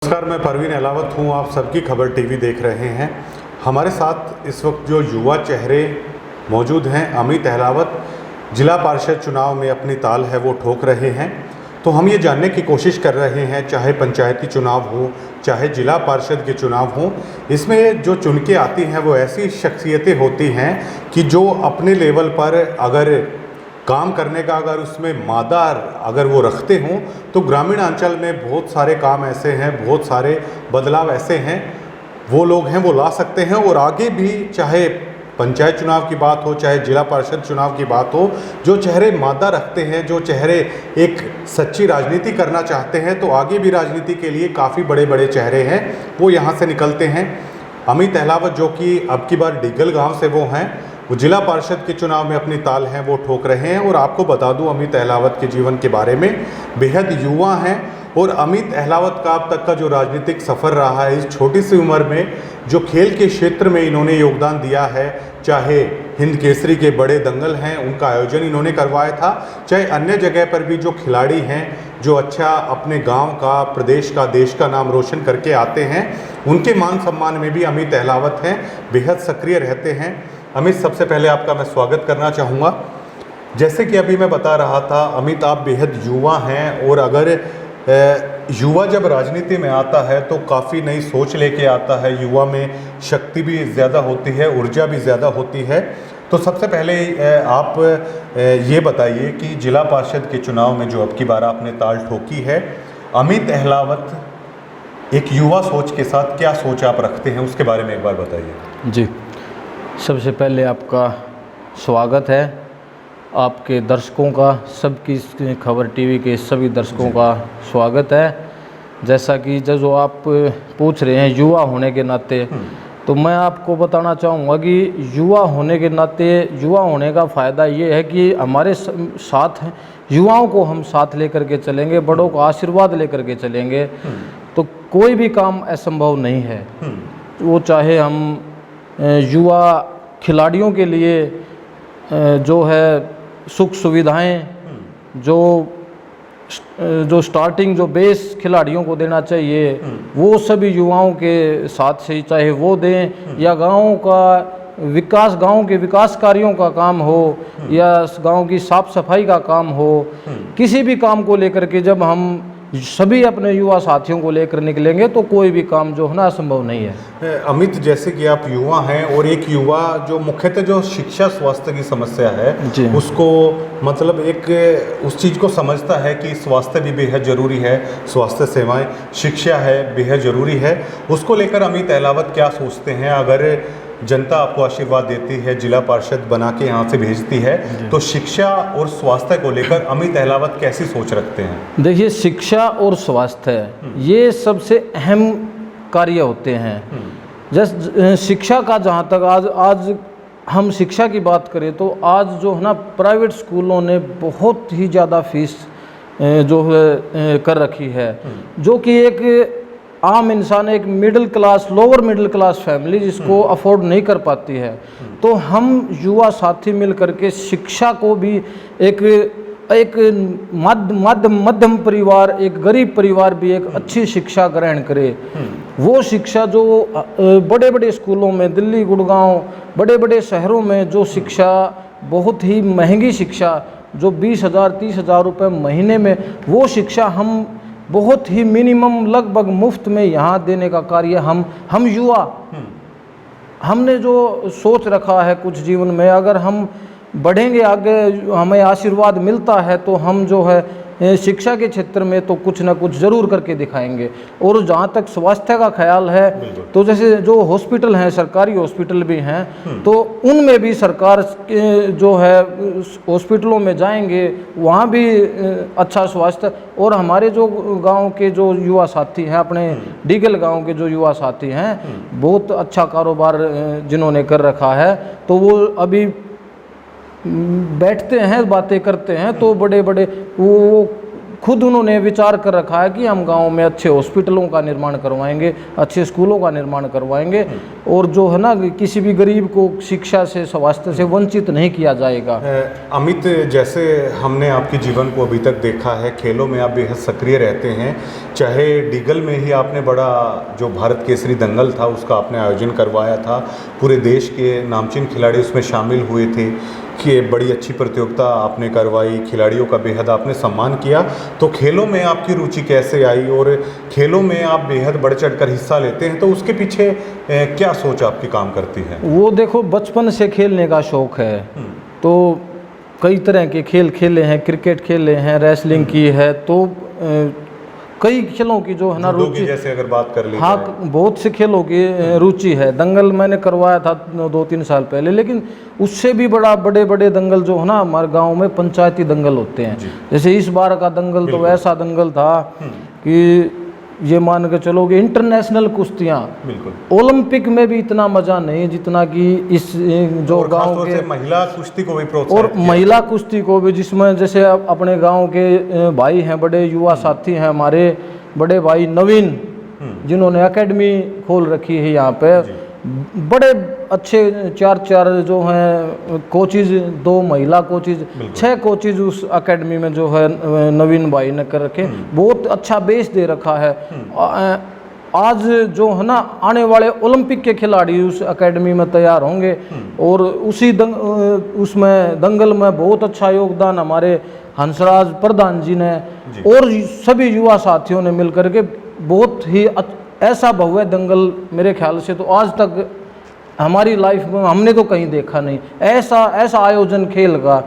नमस्कार, मैं परवीन अहलावत हूँ। आप सबकी खबर टीवी देख रहे हैं। हमारे साथ इस वक्त जो युवा चेहरे मौजूद हैं, अमित अहलावत जिला पार्षद चुनाव में अपनी ताल है वो ठोक रहे हैं। तो हम ये जानने की कोशिश कर रहे हैं, चाहे पंचायती चुनाव हो, चाहे जिला पार्षद के चुनाव हो, इसमें जो चुन के आती हैं वो ऐसी शख्सियतें होती हैं कि जो अपने लेवल पर अगर काम करने का अगर उसमें मादा अगर वो रखते हों तो ग्रामीण अंचल में बहुत सारे काम ऐसे हैं, बहुत सारे बदलाव ऐसे हैं, वो लोग हैं वो ला सकते हैं। और आगे भी चाहे पंचायत चुनाव की बात हो, चाहे जिला पार्षद चुनाव की बात हो, जो चेहरे मादा रखते हैं, जो चेहरे एक सच्ची राजनीति करना चाहते हैं, तो आगे भी राजनीति के लिए काफ़ी बड़े बड़े चेहरे हैं वो यहाँ से निकलते हैं। अमित अहलावत जो कि अब की बार डिगल गाँव से वो हैं, वो जिला पार्षद के चुनाव में अपनी ताल हैं वो ठोक रहे हैं। और आपको बता दूं अमित अहलावत के जीवन के बारे में, बेहद युवा हैं और अमित अहलावत का अब तक का जो राजनीतिक सफ़र रहा है, इस छोटी सी उम्र में जो खेल के क्षेत्र में इन्होंने योगदान दिया है, चाहे हिंद केसरी के बड़े दंगल हैं उनका आयोजन इन्होंने करवाया था, चाहे अन्य जगह पर भी जो खिलाड़ी हैं जो अच्छा अपने गांव का, प्रदेश का, देश का नाम रोशन करके आते हैं, उनके मान सम्मान में भी अमित अहलावत हैं बेहद सक्रिय रहते हैं। अमित, सबसे पहले आपका मैं स्वागत करना चाहूँगा। जैसे कि अभी मैं बता रहा था, अमित आप बेहद युवा हैं और अगर युवा जब राजनीति में आता है तो काफ़ी नई सोच लेके आता है, युवा में शक्ति भी ज़्यादा होती है, ऊर्जा भी ज़्यादा होती है। तो सबसे पहले आप ये बताइए कि जिला पार्षद के चुनाव में जो अब की बार आपने ताल ठोकी है, अमित अहलावत एक युवा सोच के साथ क्या सोच आप रखते हैं, उसके बारे में एक बार बताइए। जी, सबसे पहले आपका स्वागत है, आपके दर्शकों का, सबकी खबर टीवी के सभी दर्शकों का स्वागत है। जैसा कि जो आप पूछ रहे हैं युवा होने के नाते, तो मैं आपको बताना चाहूँगा कि युवा होने के नाते, युवा होने का फ़ायदा ये है कि हमारे साथ युवाओं को हम साथ लेकर के चलेंगे, बड़ों का आशीर्वाद लेकर के चलेंगे तो कोई भी काम असंभव नहीं है। वो चाहे हम युवा खिलाड़ियों के लिए जो है सुख सुविधाएं, जो स्टार्टिंग जो बेस खिलाड़ियों को देना चाहिए वो सभी युवाओं के साथ से ही चाहे वो दें, या गाँव का विकास, गांव के विकास कार्यों का काम हो या गांव की साफ सफाई का काम हो, किसी भी काम को लेकर के जब हम सभी अपने युवा साथियों को लेकर निकलेंगे तो कोई भी काम जो है ना असंभव नहीं है। अमित, जैसे कि आप युवा हैं और एक युवा जो मुख्यतः जो शिक्षा स्वास्थ्य की समस्या है उसको मतलब एक उस चीज़ को समझता है कि स्वास्थ्य भी बेहद ज़रूरी है, स्वास्थ्य सेवाएं, शिक्षा है बेहद ज़रूरी है, उसको लेकर अमित अहलावत क्या सोचते हैं? अगर जनता आपको आशीर्वाद देती है, जिला पार्षद बना के यहाँ से भेजती है, तो शिक्षा और स्वास्थ्य को लेकर अमित अहलावत कैसी सोच रखते हैं? देखिए, शिक्षा और स्वास्थ्य ये सबसे अहम कार्य होते हैं। जैसे शिक्षा का जहाँ तक आज हम शिक्षा की बात करें तो आज जो है ना प्राइवेट स्कूलों ने बहुत ही ज़्यादा फीस जो है कर रखी है, जो कि एक आम इंसान, एक middle class, lower middle class family जिसको अफोर्ड नहीं कर पाती है। तो हम युवा साथी मिल करके शिक्षा को भी एक मध्यम परिवार, एक गरीब परिवार भी एक अच्छी शिक्षा ग्रहण करे। वो शिक्षा जो बड़े बड़े स्कूलों में, दिल्ली, गुड़गांव, बड़े बड़े शहरों में जो शिक्षा, बहुत ही महंगी शिक्षा जो 20,000 30,000 रुपये महीने में, वो शिक्षा हम बहुत ही मिनिमम लगभग मुफ्त में यहाँ देने का कार्य हम युवा, हमने जो सोच रखा है कुछ जीवन में, अगर हम बढ़ेंगे आगे, हमें आशीर्वाद मिलता है तो हम जो है शिक्षा के क्षेत्र में तो कुछ ना कुछ ज़रूर करके दिखाएंगे। और जहाँ तक स्वास्थ्य का ख्याल है तो जैसे जो हॉस्पिटल हैं, सरकारी हॉस्पिटल भी हैं, तो उनमें भी सरकार जो है हॉस्पिटलों में जाएंगे, वहाँ भी अच्छा स्वास्थ्य। और हमारे जो गांव के जो युवा साथी हैं, अपने डिगल गांव के जो युवा साथी हैं, बहुत अच्छा कारोबार जिन्होंने कर रखा है, तो वो अभी बैठते हैं, बातें करते हैं तो बड़े बड़े वो खुद उन्होंने विचार कर रखा है कि हम गांव में अच्छे हॉस्पिटलों का निर्माण करवाएंगे, अच्छे स्कूलों का निर्माण करवाएंगे, और जो है ना किसी भी गरीब को शिक्षा से, स्वास्थ्य से वंचित नहीं किया जाएगा। अमित, जैसे हमने आपके जीवन को अभी तक देखा है, खेलों में आप बेहद सक्रिय रहते हैं। चाहे डीगल में ही आपने बड़ा जो भारत केसरी दंगल था उसका आपने आयोजन करवाया था, पूरे देश के नामचीन खिलाड़ी उसमें शामिल हुए थे, कि बड़ी अच्छी प्रतियोगिता आपने करवाई, खिलाड़ियों का बेहद आपने सम्मान किया। तो खेलों में आपकी रुचि कैसे आई, और खेलों में आप बेहद बढ़ चढ़ कर हिस्सा लेते हैं, तो उसके पीछे क्या सोच आपकी काम करती है? वो देखो, बचपन से खेलने का शौक है, तो कई तरह के खेल खेले हैं, क्रिकेट खेले हैं, रेसलिंग की है, तो कई खेलों की जो है ना रुचि, जैसे अगर बात कर ली हाँ, बहुत से खेलों की रुचि है। दंगल मैंने करवाया था 2-3 साल पहले, लेकिन उससे भी बड़े बड़े दंगल जो है ना हमारे गांव में पंचायती दंगल होते हैं। जैसे इस बार का दंगल तो ऐसा दंगल था कि ये मान के चलो कि इंटरनेशनल कुश्तियाँ, ओलंपिक में भी इतना मजा नहीं जितना कि इस जो गांव के महिला कुश्ती को भी प्रोत्साहित और महिला कुश्ती को भी, जिसमें जैसे अपने गांव के भाई हैं, बड़े युवा साथी हैं हमारे, बड़े भाई नवीन, जिन्होंने एकेडमी खोल रखी है यहाँ पे, बड़े अच्छे 4 जो हैं कोचिज, 2 महिला कोचिज, 6 कोचिज उस एकेडमी में जो है नवीन भाई ने कर रखे, बहुत अच्छा बेस दे रखा है। आज जो है ना आने वाले ओलंपिक के खिलाड़ी उस एकेडमी में तैयार होंगे, और उसमें दंगल में बहुत अच्छा योगदान हमारे हंसराज प्रधान जी ने और सभी युवा साथियों ने मिलकर के बहुत ही ऐसा भव्य दंगल मेरे ख्याल से तो आज तक हमारी लाइफ में हमने तो कहीं देखा नहीं। ऐसा आयोजन खेल का,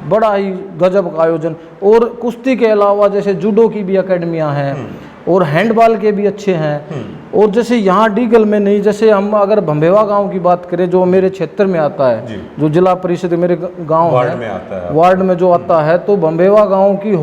बड़ा ही गजब का आयोजन। और कुश्ती के अलावा जैसे जूडो की भी एकेडमियां हैं, और हैंडबॉल के भी अच्छे हैं। और जैसे यहाँ डीगल में नहीं, जैसे हम अगर भंबेवा गांव की बात करें जो मेरे क्षेत्र में आता है, जो जिला परिषद मेरे गांव वार्ड में जो आता है, तो भंबेवा गांव की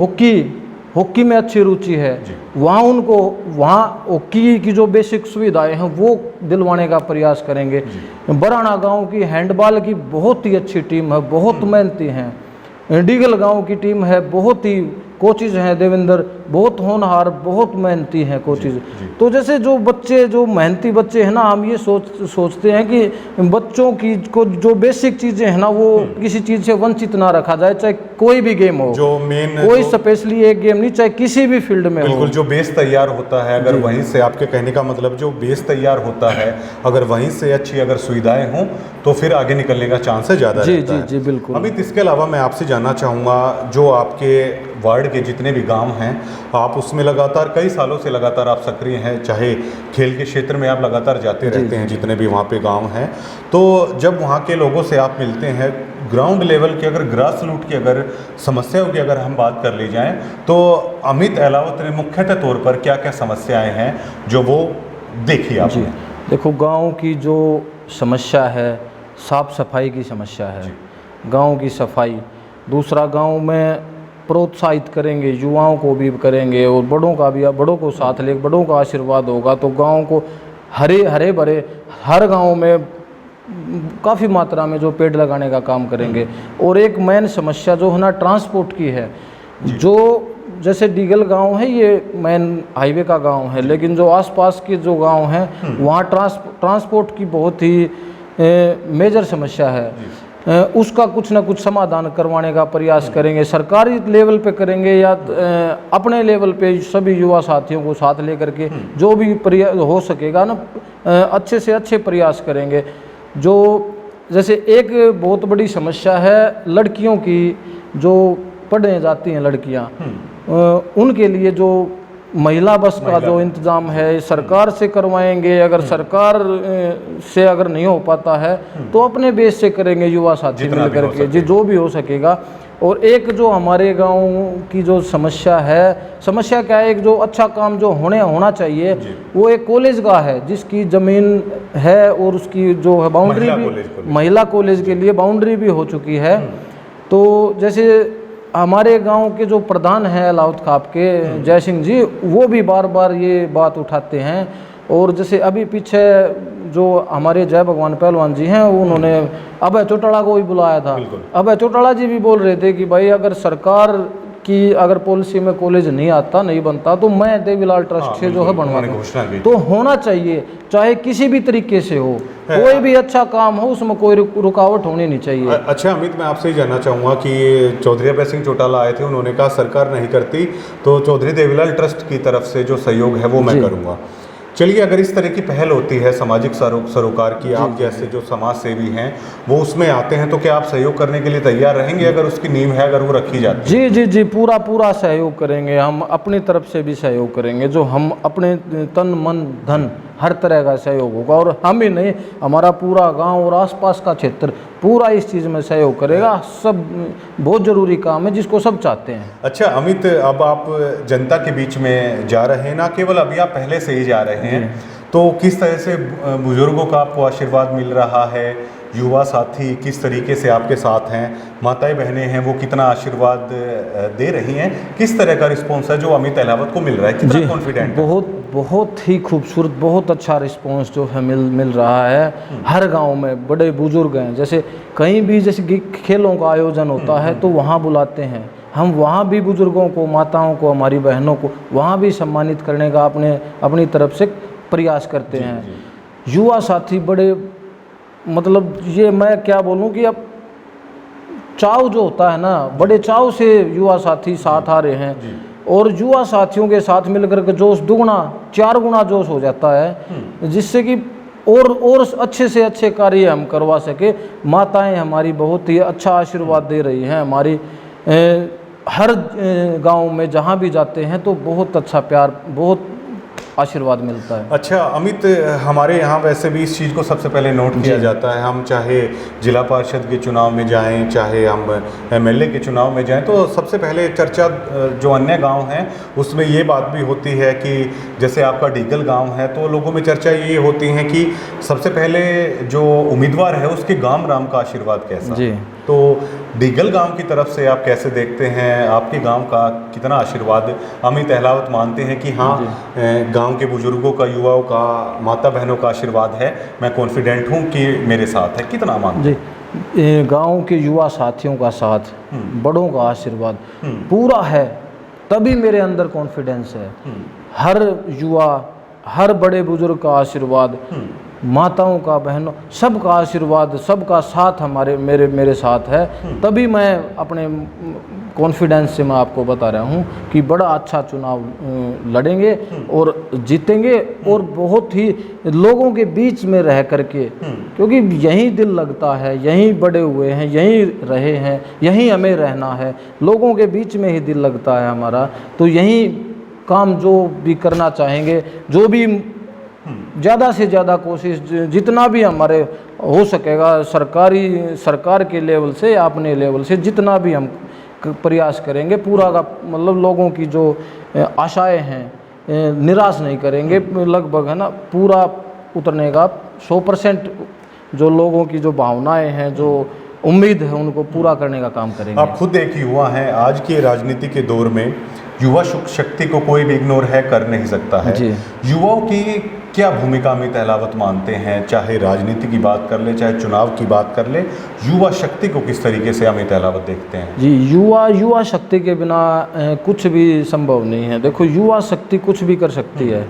हॉकी में अच्छी रुचि है। वहाँ हॉकी की जो बेसिक सुविधाएं हैं वो दिलवाने का प्रयास करेंगे। बराना गांव की हैंडबॉल की बहुत ही अच्छी टीम है, बहुत मेहनती हैं। डीगल गांव की टीम है, बहुत ही कोचिज हैं, देवेंद्र बहुत होनहार, बहुत मेहनती हैं कोचिज। तो जैसे जो बच्चे, जो मेहनती बच्चे हैं ना, हम ये सोचते हैं कि बच्चों की को जो बेसिक चीज़ें हैं ना, वो किसी चीज़ से वंचित ना रखा जाए, चाहे कोई भी गेम हो, जो मेन कोई स्पेशली एक गेम नहीं, चाहे किसी भी फील्ड में बिल्कुल जो बेस तैयार होता है, अगर वहीं से, आपके कहने का मतलब जो बेस तैयार होता है, अगर वहीं से अच्छी अगर सुविधाएं हों तो फिर आगे निकलने का चांस है ज़्यादा रहता है। जी बिल्कुल। अमित, इसके अलावा मैं आपसे जानना चाहूँगा, जो आपके वार्ड के जितने भी गांव हैं, आप उसमें लगातार कई सालों से लगातार आप सक्रिय हैं, चाहे खेल के क्षेत्र में आप लगातार जाते रहते हैं, जितने भी वहाँ पे गांव हैं, तो जब वहाँ के लोगों से आप मिलते हैं, ग्राउंड लेवल की, अगर ग्रास रूट की अगर समस्याओं की अगर हम बात कर ली जाएँ, तो अमित अहलावत ने मुख्यतः तौर पर क्या क्या समस्याएँ हैं जो वो देखी आपने? देखो, गाँव की जो समस्या है, साफ सफाई की समस्या है, गाँव की सफाई। दूसरा, गाँव में प्रोत्साहित करेंगे, युवाओं को भी करेंगे, और बड़ों का भी, बड़ों को साथ ले, बड़ों का आशीर्वाद होगा तो गांव को हरे भरे, हर गांव में काफ़ी मात्रा में जो पेड़ लगाने का काम करेंगे। और एक मेन समस्या जो है ना ट्रांसपोर्ट की है, जो जैसे डीगल गांव है, ये मेन हाईवे का गांव है, लेकिन जो आसपास के जो गांव हैं वहाँ ट्रांसपोर्ट की बहुत ही मेजर समस्या है। उसका कुछ ना कुछ समाधान करवाने का प्रयास करेंगे, सरकारी लेवल पे करेंगे या अपने लेवल पे सभी युवा साथियों को साथ लेकर के जो भी प्रयास हो सकेगा ना, अच्छे से अच्छे प्रयास करेंगे। जो जैसे एक बहुत बड़ी समस्या है लड़कियों की, जो पढ़ने जाती हैं लड़कियां, उनके लिए जो महिला बस का जो इंतज़ाम है सरकार से करवाएंगे। अगर सरकार से अगर नहीं हो पाता है तो अपने बेस से करेंगे, युवा साथी मिल करके, जी जो भी हो सकेगा। और एक जो हमारे गांव की जो समस्या है, समस्या क्या है, एक जो अच्छा काम जो होना चाहिए वो एक कॉलेज का है, जिसकी ज़मीन है और उसकी जो है बाउंड्री भी, महिला कॉलेज के लिए बाउंड्री भी हो चुकी है। तो जैसे हमारे गांव के जो प्रधान हैं अलाउद खाप के जय सिंह जी, वो भी बार बार ये बात उठाते हैं। और जैसे अभी पीछे जो हमारे जय भगवान पहलवान जी हैं, उन्होंने अभय चौटाला को भी बुलाया था। अभय चौटाला जी भी बोल रहे थे कि भाई अगर सरकार कि अगर पॉलिसी में कॉलेज नहीं आता, नहीं बनता, तो मैं देवीलाल ट्रस्ट से जो है बनवाऊंगा। घोषणा की तो होना चाहिए, चाहे किसी भी तरीके से हो, कोई भी अच्छा काम हो उसमें कोई रुकावट होनी नहीं चाहिए। अच्छा अमित, मैं आपसे ही जानना चाहूँगा कि चौधरी अभय सिंह चौटाला आए थे, उन्होंने कहा सरकार नहीं करती तो चौधरी देवीलाल ट्रस्ट की तरफ से जो सहयोग है वो मैं करूँगा। चलिए, अगर इस तरह की पहल होती है सामाजिक सरोकार की, आप जैसे जो समाज सेवी हैं वो उसमें आते हैं, तो क्या आप सहयोग करने के लिए तैयार रहेंगे अगर उसकी नींव है, अगर वो रखी जाती है? जी जी जी, पूरा पूरा सहयोग करेंगे हम, अपनी तरफ से भी सहयोग करेंगे, जो हम अपने तन मन धन हर तरह का सहयोग होगा। और हम ही नहीं, हमारा पूरा गांव और आसपास का क्षेत्र पूरा इस चीज़ में सहयोग करेगा। सब बहुत ज़रूरी काम है जिसको सब चाहते हैं। अच्छा अमित, अब आप जनता के बीच में जा रहे हैं, ना केवल अभी आप पहले से ही जा रहे हैं, तो किस तरह से बुजुर्गों का आपको आशीर्वाद मिल रहा है? युवा साथी किस तरीके से आपके साथ हैं? माताएं बहनें हैं वो कितना आशीर्वाद दे रही हैं? किस तरह का रिस्पॉन्स है जो अमित अहलावत को मिल रहा है? कितना कॉन्फिडेंट? बहुत ही खूबसूरत, बहुत अच्छा रिस्पॉन्स जो है मिल रहा है। हर गांव में बड़े बुजुर्ग हैं, जैसे कहीं भी जैसे खेलों का आयोजन होता है तो वहाँ बुलाते हैं हम, वहाँ भी बुजुर्गों को, माताओं को, हमारी बहनों को वहाँ भी सम्मानित करने का अपनी तरफ से प्रयास करते हैं। युवा साथी बड़े, मतलब ये मैं क्या बोलूं कि अब चाव जो होता है ना, बड़े चाव से युवा साथी साथ आ रहे हैं। और युवा साथियों के साथ मिलकर के जोश दुगना 4 गुना जोश हो जाता है, जिससे कि और अच्छे से अच्छे कार्य हम करवा सके। माताएं हमारी बहुत ही अच्छा आशीर्वाद दे रही हैं हमारी, हर गांव में जहां भी जाते हैं तो बहुत अच्छा प्यार, बहुत आशीर्वाद मिलता है। अच्छा अमित, हमारे यहाँ वैसे भी इस चीज़ को सबसे पहले नोट किया जाता है, हम चाहे जिला पार्षद के चुनाव में जाएं, चाहे हम एमएलए के चुनाव में जाएं, तो सबसे पहले चर्चा जो अन्य गांव हैं उसमें ये बात भी होती है कि जैसे आपका डीगल गांव है तो लोगों में चर्चा ये होती है कि सबसे पहले जो उम्मीदवार है उसके गांव राम का आशीर्वाद कैसा। जी, तो डीगल गांव की तरफ से आप कैसे देखते हैं? आपके गांव का कितना आशीर्वाद अमित अहलावत मानते हैं कि हाँ, गांव के बुजुर्गों का, युवाओं का, माता बहनों का आशीर्वाद है, मैं कॉन्फिडेंट हूं कि मेरे साथ है? कितना मानते हैं? गांव के युवा साथियों का साथ, बड़ों का आशीर्वाद पूरा है, तभी मेरे अंदर कॉन्फिडेंस है। हर युवा, हर बड़े बुजुर्ग का आशीर्वाद, माताओं का, बहनों, सबका आशीर्वाद, सबका साथ मेरे साथ है, तभी मैं अपने कॉन्फिडेंस से मैं आपको बता रहा हूँ कि बड़ा अच्छा चुनाव लड़ेंगे और जीतेंगे। और बहुत ही लोगों के बीच में रह करके, क्योंकि यहीं दिल लगता है, यहीं बड़े हुए हैं, यहीं रहे हैं, यहीं हमें रहना है, लोगों के बीच में ही दिल लगता है हमारा। तो यहीं काम जो भी करना चाहेंगे, जो भी ज़्यादा से ज़्यादा कोशिश, जितना भी हमारे हो सकेगा सरकार के लेवल से या अपने लेवल से जितना भी हम प्रयास करेंगे, पूरा का मतलब लोगों की जो आशाएं हैं निराश नहीं करेंगे, लगभग है ना, पूरा उतरने का 100% जो लोगों की जो भावनाएं हैं, जो उम्मीद है, उनको पूरा करने का काम करेंगे। आप खुद एक युवा हैं, आज के राजनीति के दौर में युवा शक्ति को कोई भी इग्नोर कर नहीं सकता है। युवाओं की क्या भूमिका अमित अहलावत मानते हैं? चाहे राजनीति की बात कर ले, चाहे चुनाव की बात कर ले, युवा शक्ति को किस तरीके से अमित अहलावत देखते हैं? जी, युवा शक्ति के बिना कुछ भी संभव नहीं है। देखो, युवा शक्ति कुछ भी कर सकती है।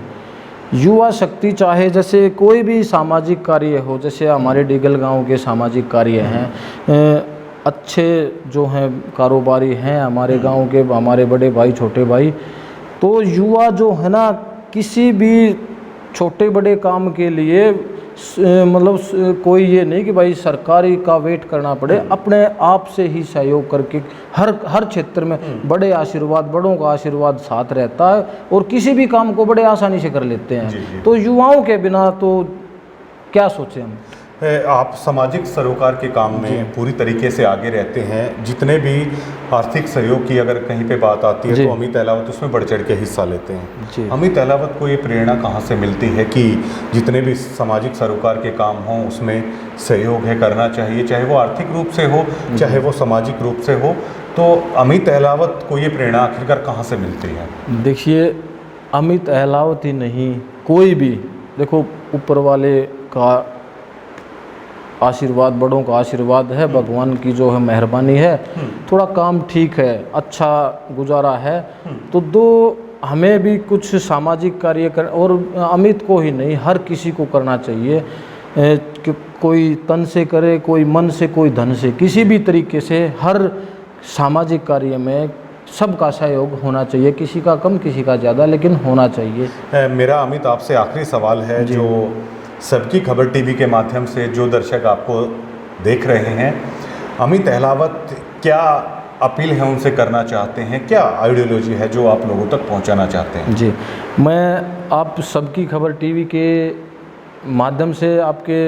युवा शक्ति चाहे जैसे कोई भी सामाजिक कार्य हो, जैसे हमारे डीगल गांव के सामाजिक कार्य हैं, अच्छे जो हैं कारोबारी हैं हमारे गांव के, हमारे बड़े भाई, छोटे भाई, तो युवा जो है ना, किसी भी छोटे बड़े काम के लिए मतलब कोई ये नहीं कि भाई सरकारी का वेट करना पड़े, अपने आप से ही सहयोग करके हर क्षेत्र में बड़ों का आशीर्वाद साथ रहता है और किसी भी काम को बड़े आसानी से कर लेते हैं। तो युवाओं के बिना तो क्या सोचें हम। आप सामाजिक सरोकार के काम में पूरी तरीके से आगे रहते हैं, जितने भी आर्थिक सहयोग की अगर कहीं पे बात आती है तो अमित अहलावत उसमें बढ़ चढ़ के हिस्सा लेते हैं। अमित अहलावत को ये प्रेरणा कहाँ से मिलती है कि जितने भी सामाजिक सरोकार के काम हों उसमें सहयोग करना चाहिए, चाहे वो आर्थिक रूप से हो, चाहे वो सामाजिक रूप से हो? तो अमित अहलावत को ये प्रेरणा आखिरकार कहाँ से मिलती है? देखिए, अमित अहलावत ही नहीं, कोई भी, देखो ऊपर वाले का आशीर्वाद, बड़ों का आशीर्वाद है, भगवान की जो है मेहरबानी है, थोड़ा काम ठीक है, अच्छा गुजारा है। तो हमें भी कुछ सामाजिक कार्य कर, और अमित को ही नहीं हर किसी को करना चाहिए कि कोई तन से करे, कोई मन से, कोई धन से, किसी भी तरीके से हर सामाजिक कार्य में सबका सहयोग होना चाहिए, किसी का कम किसी का ज़्यादा, लेकिन होना चाहिए। मेरा अमित आपसे आखिरी सवाल है, जो सबकी खबर टीवी के माध्यम से जो दर्शक आपको देख रहे हैं, अमित अहलावत क्या अपील है उनसे करना चाहते हैं, क्या आइडियोलॉजी है जो आप लोगों तक पहुंचाना चाहते हैं? जी, मैं आप सबकी खबर टीवी के माध्यम से आपके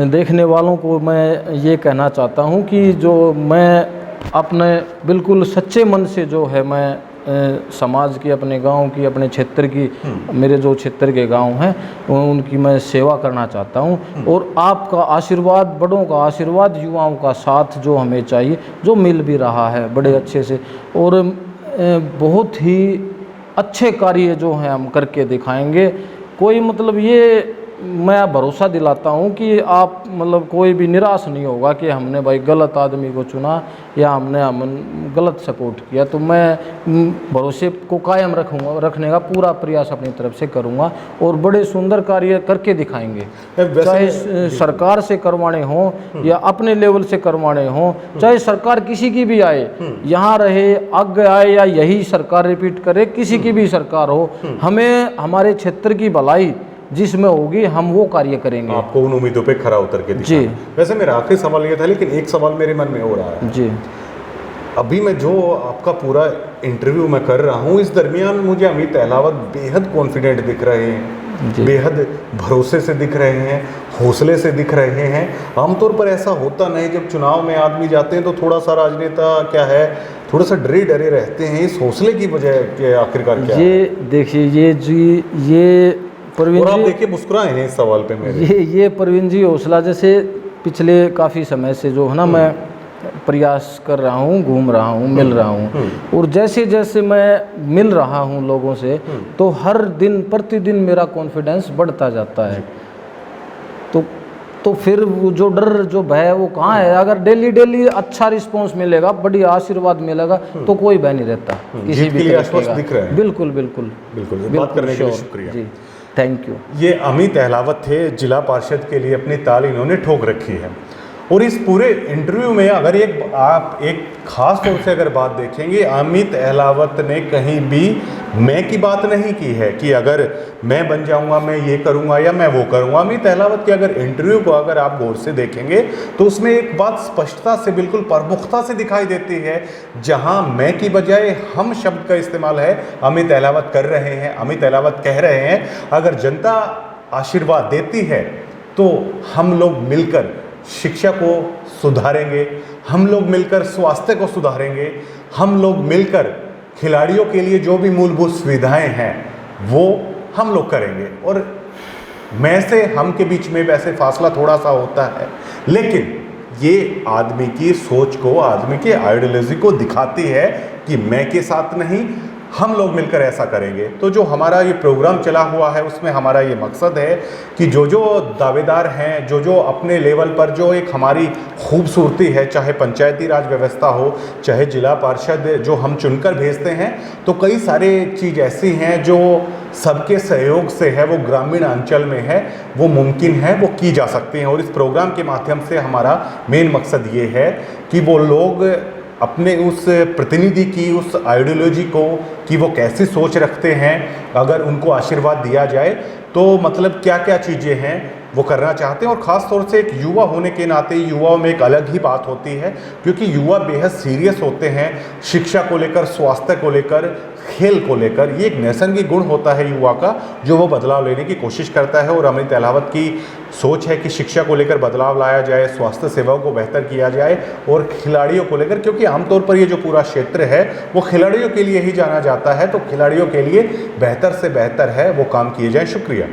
देखने वालों को मैं ये कहना चाहता हूं कि जो मैं अपने बिल्कुल सच्चे मन से जो है मैं समाज की, अपने गांव की, अपने क्षेत्र की, मेरे जो क्षेत्र के गांव हैं उनकी मैं सेवा करना चाहता हूं। और आपका आशीर्वाद, बड़ों का आशीर्वाद, युवाओं का साथ जो हमें चाहिए, जो मिल भी रहा है बड़े अच्छे से, और बहुत ही अच्छे कार्य जो हैं हम करके दिखाएंगे। कोई मतलब ये मैं भरोसा दिलाता हूँ कि आप मतलब कोई भी निराश नहीं होगा कि हमने भाई गलत आदमी को चुना या हमने गलत सपोर्ट किया। तो मैं भरोसे को कायम रखने का पूरा प्रयास अपनी तरफ से करूँगा और बड़े सुंदर कार्य करके दिखाएंगे, चाहे सरकार से करवाने हों या अपने लेवल से करवाने हों, चाहे सरकार किसी की भी आए, यहाँ रहे, आगे आए या यही सरकार रिपीट करे, किसी की भी सरकार हो, हमें हमारे क्षेत्र की भलाई जिसमें होगी हम वो कार्य करेंगे। आपको उन उम्मीदों पे खरा उतर के दिखाना। जी। वैसे मेरा आखिरी सवाल ये था, लेकिन एक सवाल मेरे मन में हो रहा है। जी। अभी मैं जो आपका पूरा इंटरव्यू मैं कर रहा हूँ, इस दरमियान मुझे अमित अहलावत बेहद कॉन्फिडेंट दिख रहे हैं, बेहद भरोसे से दिख रहे हैं, हौसले से दिख रहे हैं। आमतौर पर ऐसा होता नहीं, जब चुनाव में आदमी जाते हैं तो थोड़ा सा राजनेता क्या है, थोड़ा सा डरे डरे रहते हैं। इस हौसले की वजह के आखिरकार क्या है? ये देखिए, ये परवीन जी, आप देखिए मुस्कुराए हैं इस सवाल पे मेरे। ये परवीन जी हौसला, जैसे पिछले काफ़ी समय से जो है ना मैं प्रयास कर रहा हूँ, घूम रहा हूँ, मिल रहा हूँ, और जैसे जैसे मैं मिल रहा हूँ लोगों से, तो हर दिन प्रतिदिन मेरा कॉन्फिडेंस बढ़ता जाता है। तो फिर वो जो डर, जो भय, वो कहाँ है? अगर डेली अच्छा रिस्पांस मिलेगा, बढ़िया आशीर्वाद मिलेगा, तो कोई भय नहीं रहता किसी भी आश्वस्त दिख रहे हैं। बिल्कुल बात करने के लिए शुक्रिया जी, थैंक यू। ये अमित अहलावत थे, जिला पार्षद के लिए अपनी ताल इन्होंने ठोक रखी है। और इस पूरे इंटरव्यू में अगर आप एक खास तौर से अगर बात देखेंगे, अमित अहलावत ने कहीं भी मैं की बात नहीं की है कि अगर मैं बन जाऊंगा मैं ये करूंगा या मैं वो करूंगा। अमित अहलावत के अगर इंटरव्यू को अगर आप गौर से देखेंगे तो उसमें एक बात स्पष्टता से, बिल्कुल प्रमुखता से दिखाई देती है। जहां मैं की बजाय हम शब्द का इस्तेमाल है अमित अहलावत कर रहे हैं। अमित अहलावत कह रहे हैं, अगर जनता आशीर्वाद देती है तो हम लोग मिलकर शिक्षा को सुधारेंगे, हम लोग मिलकर स्वास्थ्य को सुधारेंगे, हम लोग मिलकर खिलाड़ियों के लिए जो भी मूलभूत सुविधाएं हैं वो हम लोग करेंगे। और मैं से हम के बीच में वैसे फासला थोड़ा सा होता है, लेकिन ये आदमी की सोच को, आदमी की आइडियोलॉजी को दिखाती है कि मैं के साथ नहीं, हम लोग मिलकर ऐसा करेंगे। तो जो हमारा ये प्रोग्राम चला हुआ है उसमें हमारा ये मकसद है कि जो दावेदार हैं, जो अपने लेवल पर जो एक हमारी खूबसूरती है, चाहे पंचायती राज व्यवस्था हो, चाहे जिला पार्षद जो हम चुनकर भेजते हैं, तो कई सारे चीज़ ऐसी हैं जो सबके सहयोग से है, वो ग्रामीण अंचल में है, वो मुमकिन है, वो की जा सकती हैं। और इस प्रोग्राम के माध्यम से हमारा मेन मकसद ये है कि वो लोग अपने उस प्रतिनिधि की उस आइडियोलॉजी को, कि वो कैसी सोच रखते हैं, अगर उनको आशीर्वाद दिया जाए तो मतलब क्या क्या चीज़ें हैं वो करना चाहते हैं। और ख़ास तौर से एक युवा होने के नाते युवाओं में एक अलग ही बात होती है, क्योंकि युवा बेहद सीरियस होते हैं शिक्षा को लेकर, स्वास्थ्य को लेकर, खेल को लेकर। ये एक नैसर्गिक गुण होता है युवा का, जो वो बदलाव लेने की कोशिश करता है। और अमित अहलावत की सोच है कि शिक्षा को लेकर बदलाव लाया जाए, स्वास्थ्य सेवाओं को बेहतर किया जाए, और खिलाड़ियों को लेकर, क्योंकि आमतौर पर ये जो पूरा क्षेत्र है वो खिलाड़ियों के लिए ही जाना जाता है, तो खिलाड़ियों के लिए बेहतर से बेहतर है वो काम किए जाए। शुक्रिया।